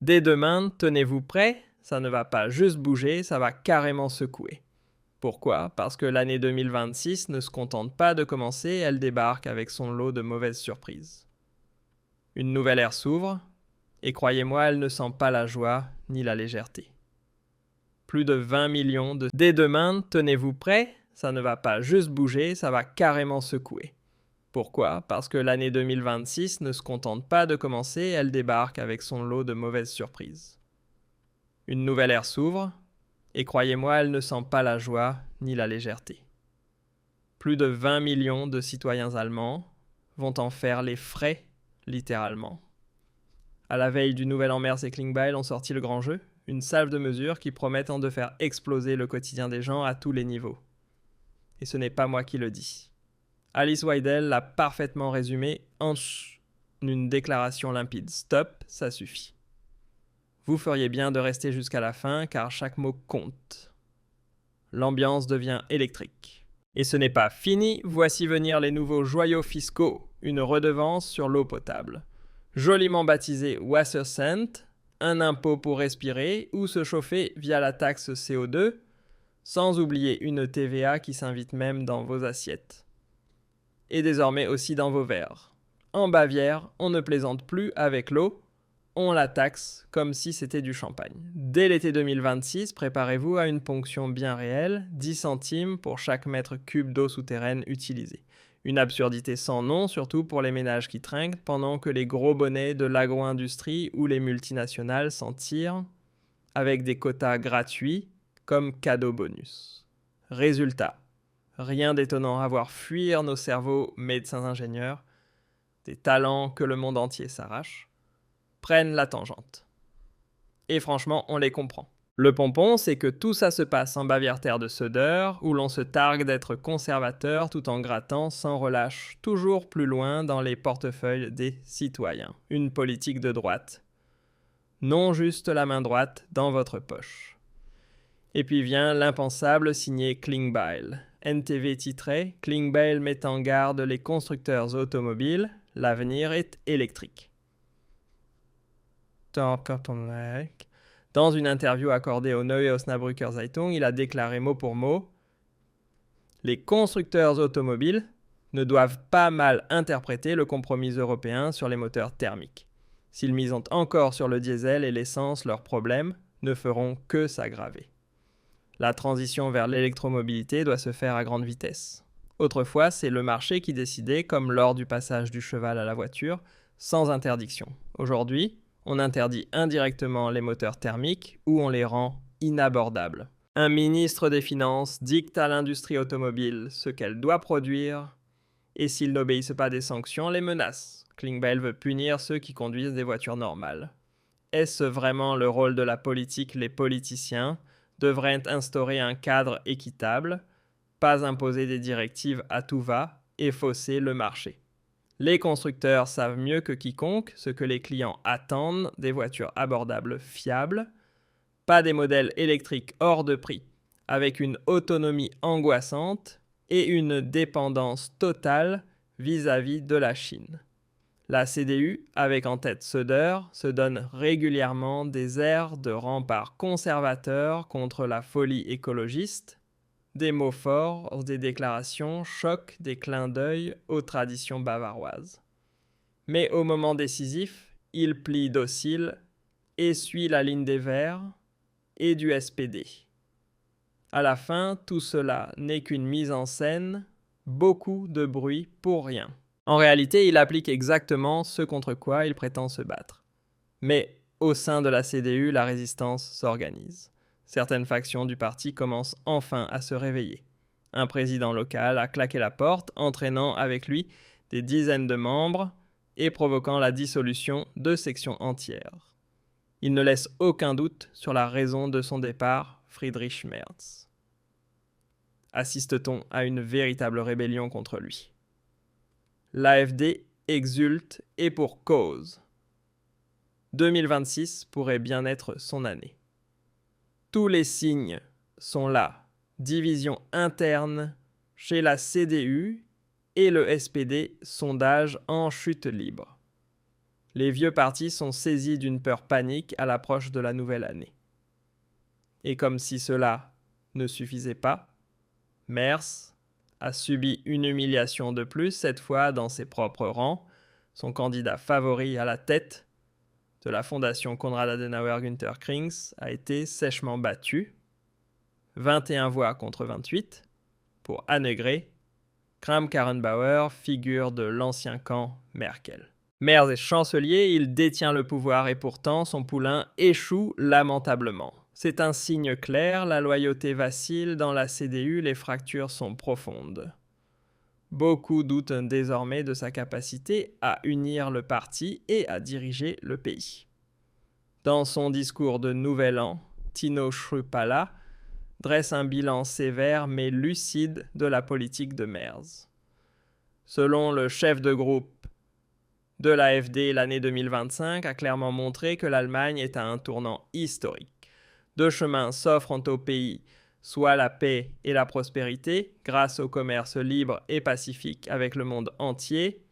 Dès demain, tenez-vous prêts, ça ne va pas juste bouger, ça va carrément secouer. Pourquoi ? Parce que l'année 2026 ne se contente pas de commencer, elle débarque avec son lot de mauvaises surprises. Une nouvelle ère s'ouvre, et croyez-moi, elle ne sent pas la joie ni la légèreté. Plus de 20 millions de... Dès demain, tenez-vous prêts, ça ne va pas juste bouger, ça va carrément secouer. Pourquoi ? Parce que l'année 2026 ne se contente pas de commencer, elle débarque avec son lot de mauvaises surprises. Une nouvelle ère s'ouvre, et croyez-moi, elle ne sent pas la joie ni la légèreté. Plus de 20 millions de citoyens allemands vont en faire les frais, littéralement. À la veille du nouvel an, Merz et Klingbeil ont sorti le grand jeu, une salve de mesures qui promettent de faire exploser le quotidien des gens à tous les niveaux. Et ce n'est pas moi qui le dis. Alice Weidel l'a parfaitement résumé en une déclaration limpide. Stop, ça suffit. Vous feriez bien de rester jusqu'à la fin car chaque mot compte. L'ambiance devient électrique. Et ce n'est pas fini, voici venir les nouveaux joyaux fiscaux, une redevance sur l'eau potable. Joliment baptisé Wassercent, un impôt pour respirer ou se chauffer via la taxe CO2, sans oublier une TVA qui s'invite même dans vos assiettes. Et désormais aussi dans vos verres. En Bavière, on ne plaisante plus avec l'eau, on la taxe comme si c'était du champagne. Dès l'été 2026, préparez-vous à une ponction bien réelle, 10 centimes pour chaque mètre cube d'eau souterraine utilisée. Une absurdité sans nom, surtout pour les ménages qui trinquent, pendant que les gros bonnets de l'agro-industrie ou les multinationales s'en tirent avec des quotas gratuits comme cadeau bonus. Résultat, rien d'étonnant à voir fuir nos cerveaux médecins-ingénieurs, des talents que le monde entier s'arrache, prennent la tangente. Et franchement, on les comprend. Le pompon, c'est que tout ça se passe en Bavière terre de Söder, où l'on se targue d'être conservateur tout en grattant sans relâche toujours plus loin dans les portefeuilles des citoyens. Une politique de droite. Non juste la main droite dans votre poche. Et puis vient l'impensable signé Klingbeil. NTV titrait « Klingbeil met en garde les constructeurs automobiles, l'avenir est électrique ». Dans une interview accordée au Neue Osnabrücker Zeitung, il a déclaré mot pour mot « Les constructeurs automobiles ne doivent pas mal interpréter le compromis européen sur les moteurs thermiques. S'ils misent encore sur le diesel et l'essence, leurs problèmes ne feront que s'aggraver. La transition vers l'électromobilité doit se faire à grande vitesse. Autrefois, c'est le marché qui décidait, comme lors du passage du cheval à la voiture, sans interdiction. Aujourd'hui, on interdit indirectement les moteurs thermiques ou on les rend inabordables. Un ministre des Finances dicte à l'industrie automobile ce qu'elle doit produire et s'ils n'obéissent pas des sanctions, les menace. Klingbeil veut punir ceux qui conduisent des voitures normales. Est-ce vraiment le rôle de la politique? Les politiciens devraient instaurer un cadre équitable, pas imposer des directives à tout va et fausser le marché. Les constructeurs savent mieux que quiconque ce que les clients attendent des voitures abordables fiables, pas des modèles électriques hors de prix, avec une autonomie angoissante et une dépendance totale vis-à-vis de la Chine. La CDU, avec en tête Söder, se donne régulièrement des airs de rempart conservateur contre la folie écologiste, des mots forts, des déclarations, chocs, des clins d'œil aux traditions bavaroises. Mais au moment décisif, il plie docile et suit la ligne des Verts et du SPD. À la fin, tout cela n'est qu'une mise en scène, beaucoup de bruit pour rien. En réalité, il applique exactement ce contre quoi il prétend se battre. Mais au sein de la CDU, la résistance s'organise. Certaines factions du parti commencent enfin à se réveiller. Un président local a claqué la porte, entraînant avec lui des dizaines de membres et provoquant la dissolution de sections entières. Il ne laisse aucun doute sur la raison de son départ, Friedrich Merz. Assiste-t-on à une véritable rébellion contre lui? L'AfD exulte et pour cause. 2026 pourrait bien être son année. Tous les signes sont là. Division interne chez la CDU et le SPD, sondage en chute libre. Les vieux partis sont saisis d'une peur panique à l'approche de la nouvelle année. Et comme si cela ne suffisait pas, Merz a subi une humiliation de plus, cette fois dans ses propres rangs. Son candidat favori à la tête de la fondation Konrad Adenauer Günther Krings a été sèchement battu. 21 voix contre 28 pour Annegret Kramp-Karrenbauer, figure de l'ancien camp Merkel. Merz est chancelier, il détient le pouvoir et pourtant son poulain échoue lamentablement. C'est un signe clair, la loyauté vacille, dans la CDU les fractures sont profondes. Beaucoup doutent désormais de sa capacité à unir le parti et à diriger le pays. Dans son discours de Nouvel An, Tino Schruppala dresse un bilan sévère mais lucide de la politique de Merz. Selon le chef de groupe de l'AfD, l'année 2025 a clairement montré que l'Allemagne est à un tournant historique. Deux chemins s'offrent au pays, soit la paix et la prospérité, grâce au commerce libre et pacifique avec le monde entier,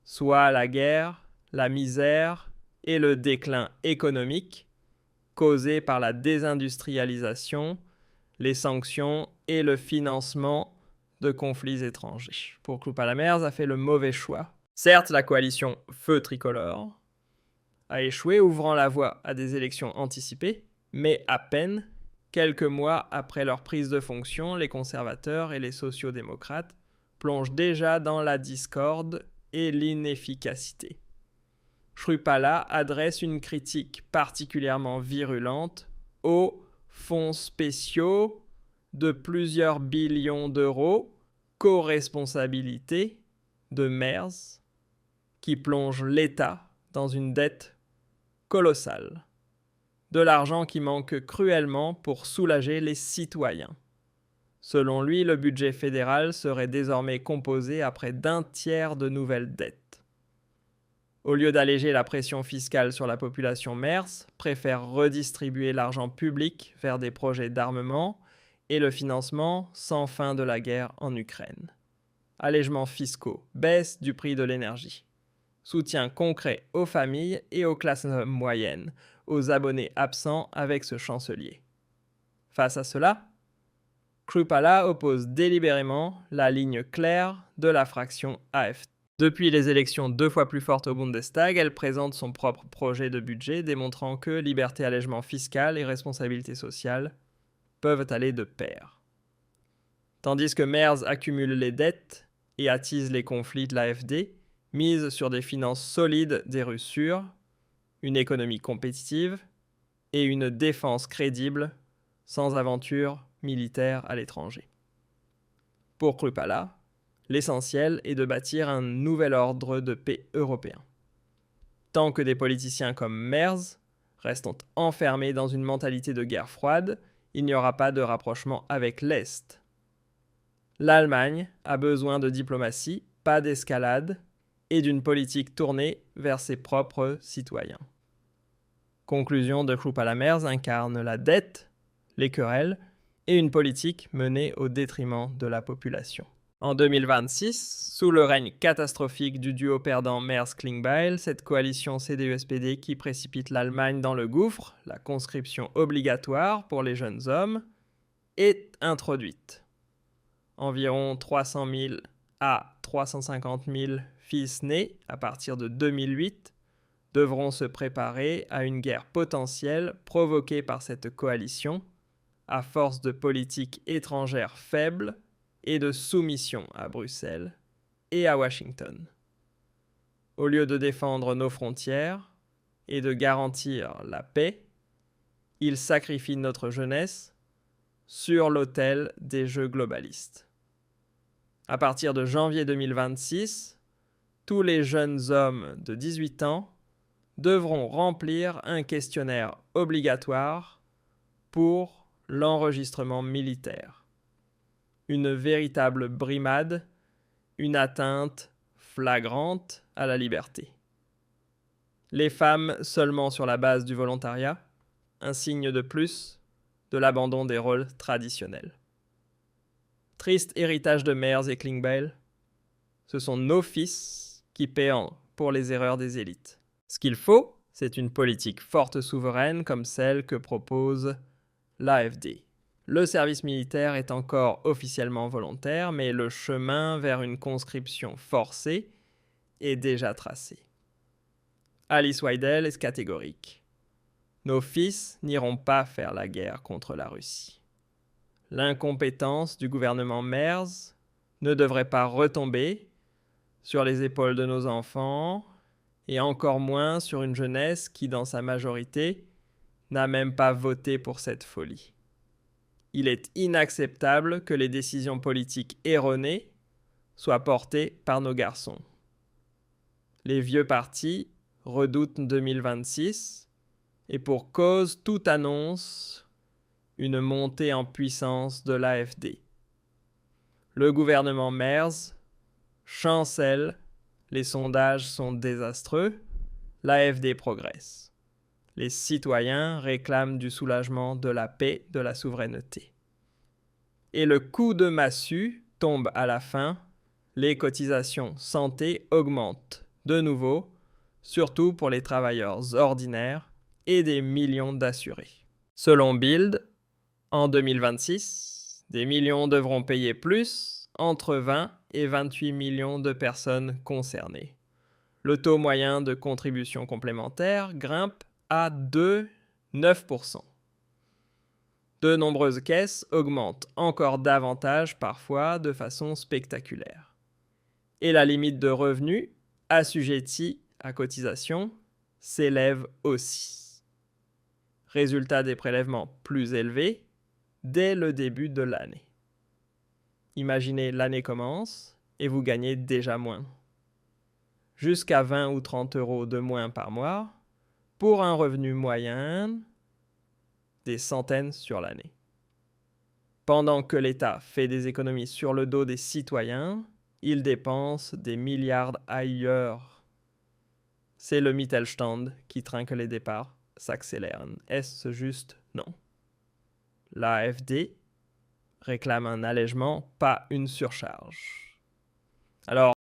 soit la guerre, la misère et le déclin économique, causés par la désindustrialisation, les sanctions et le financement de conflits étrangers. Pour Krupp-Merz a fait le mauvais choix. Certes, la coalition Feu tricolore a échoué, ouvrant la voie à des élections anticipées, mais à peine quelques mois après leur prise de fonction, les conservateurs et les sociaux-démocrates plongent déjà dans la discorde et l'inefficacité. Schruppala adresse une critique particulièrement virulente aux fonds spéciaux de plusieurs billions d'euros, co-responsabilité de Merz, qui plonge l'État dans une dette colossale. De l'argent qui manque cruellement pour soulager les citoyens. Selon lui, le budget fédéral serait désormais composé à près d'un tiers de nouvelles dettes. Au lieu d'alléger la pression fiscale sur la population, Merz préfère redistribuer l'argent public vers des projets d'armement et le financement sans fin de la guerre en Ukraine. Allègements fiscaux, baisse du prix de l'énergie. Soutien concret aux familles et aux classes moyennes, aux abonnés absents avec ce chancelier. Face à cela, Schruppala oppose délibérément la ligne claire de la fraction AfD. Depuis les élections 2 fois plus fortes au Bundestag, elle présente son propre projet de budget, démontrant que liberté, allègement fiscal et responsabilité sociale peuvent aller de pair. Tandis que Merz accumule les dettes et attise les conflits de l'AfD, mise sur des finances solides des Russes sûrs, une économie compétitive et une défense crédible, sans aventure militaire à l'étranger. Pour Schruppala, l'essentiel est de bâtir un nouvel ordre de paix européen. Tant que des politiciens comme Merz restent enfermés dans une mentalité de guerre froide, il n'y aura pas de rapprochement avec l'Est. L'Allemagne a besoin de diplomatie, pas d'escalade, et d'une politique tournée vers ses propres citoyens. Conclusion de Schruppala-Merz incarne la dette, les querelles et une politique menée au détriment de la population. En 2026, sous le règne catastrophique du duo perdant Merz-Klingbeil, cette coalition CDU-SPD qui précipite l'Allemagne dans le gouffre, la conscription obligatoire pour les jeunes hommes, est introduite. Environ 300 000 à 350 000 fils nés à partir de 2008 devront se préparer à une guerre potentielle provoquée par cette coalition, à force de politiques étrangères faibles et de soumission à Bruxelles et à Washington. Au lieu de défendre nos frontières et de garantir la paix, ils sacrifient notre jeunesse sur l'autel des jeux globalistes. À partir de janvier 2026, tous les jeunes hommes de 18 ans devront remplir un questionnaire obligatoire pour l'enregistrement militaire. Une véritable brimade, une atteinte flagrante à la liberté. Les femmes seulement sur la base du volontariat, un signe de plus de l'abandon des rôles traditionnels. Triste héritage de Merz et Klingbeil, ce sont nos fils qui paient pour les erreurs des élites. Ce qu'il faut, c'est une politique forte souveraine comme celle que propose l'AfD. Le service militaire est encore officiellement volontaire, mais le chemin vers une conscription forcée est déjà tracé. Alice Weidel est catégorique. Nos fils n'iront pas faire la guerre contre la Russie. L'incompétence du gouvernement Merz ne devrait pas retomber sur les épaules de nos enfants, et encore moins sur une jeunesse qui, dans sa majorité, n'a même pas voté pour cette folie. Il est inacceptable que les décisions politiques erronées soient portées par nos garçons. Les vieux partis redoutent 2026, et pour cause, tout annonce une montée en puissance de l'AfD. Le gouvernement Merz chancelle, les sondages sont désastreux, l'AfD progresse. Les citoyens réclament du soulagement, de la paix, de la souveraineté. Et le coup de massue tombe à la fin, les cotisations santé augmentent de nouveau, surtout pour les travailleurs ordinaires et des millions d'assurés. Selon Bild, en 2026, des millions devront payer plus, entre 20 et 28 millions de personnes concernées. Le taux moyen de contribution complémentaire grimpe à 2,9%. De nombreuses caisses augmentent encore davantage parfois de façon spectaculaire. Et la limite de revenus assujettie à cotisation s'élève aussi. Résultat des prélèvements plus élevés dès le début de l'année. Imaginez, l'année commence et vous gagnez déjà moins. Jusqu'à 20 ou 30 euros de moins par mois pour un revenu moyen des centaines sur l'année. Pendant que l'État fait des économies sur le dos des citoyens, il dépense des milliards ailleurs. C'est le Mittelstand qui trinque les départs s'accélèrent. Est-ce juste? Non. L'AfD réclame un allègement, pas une surcharge. Alors,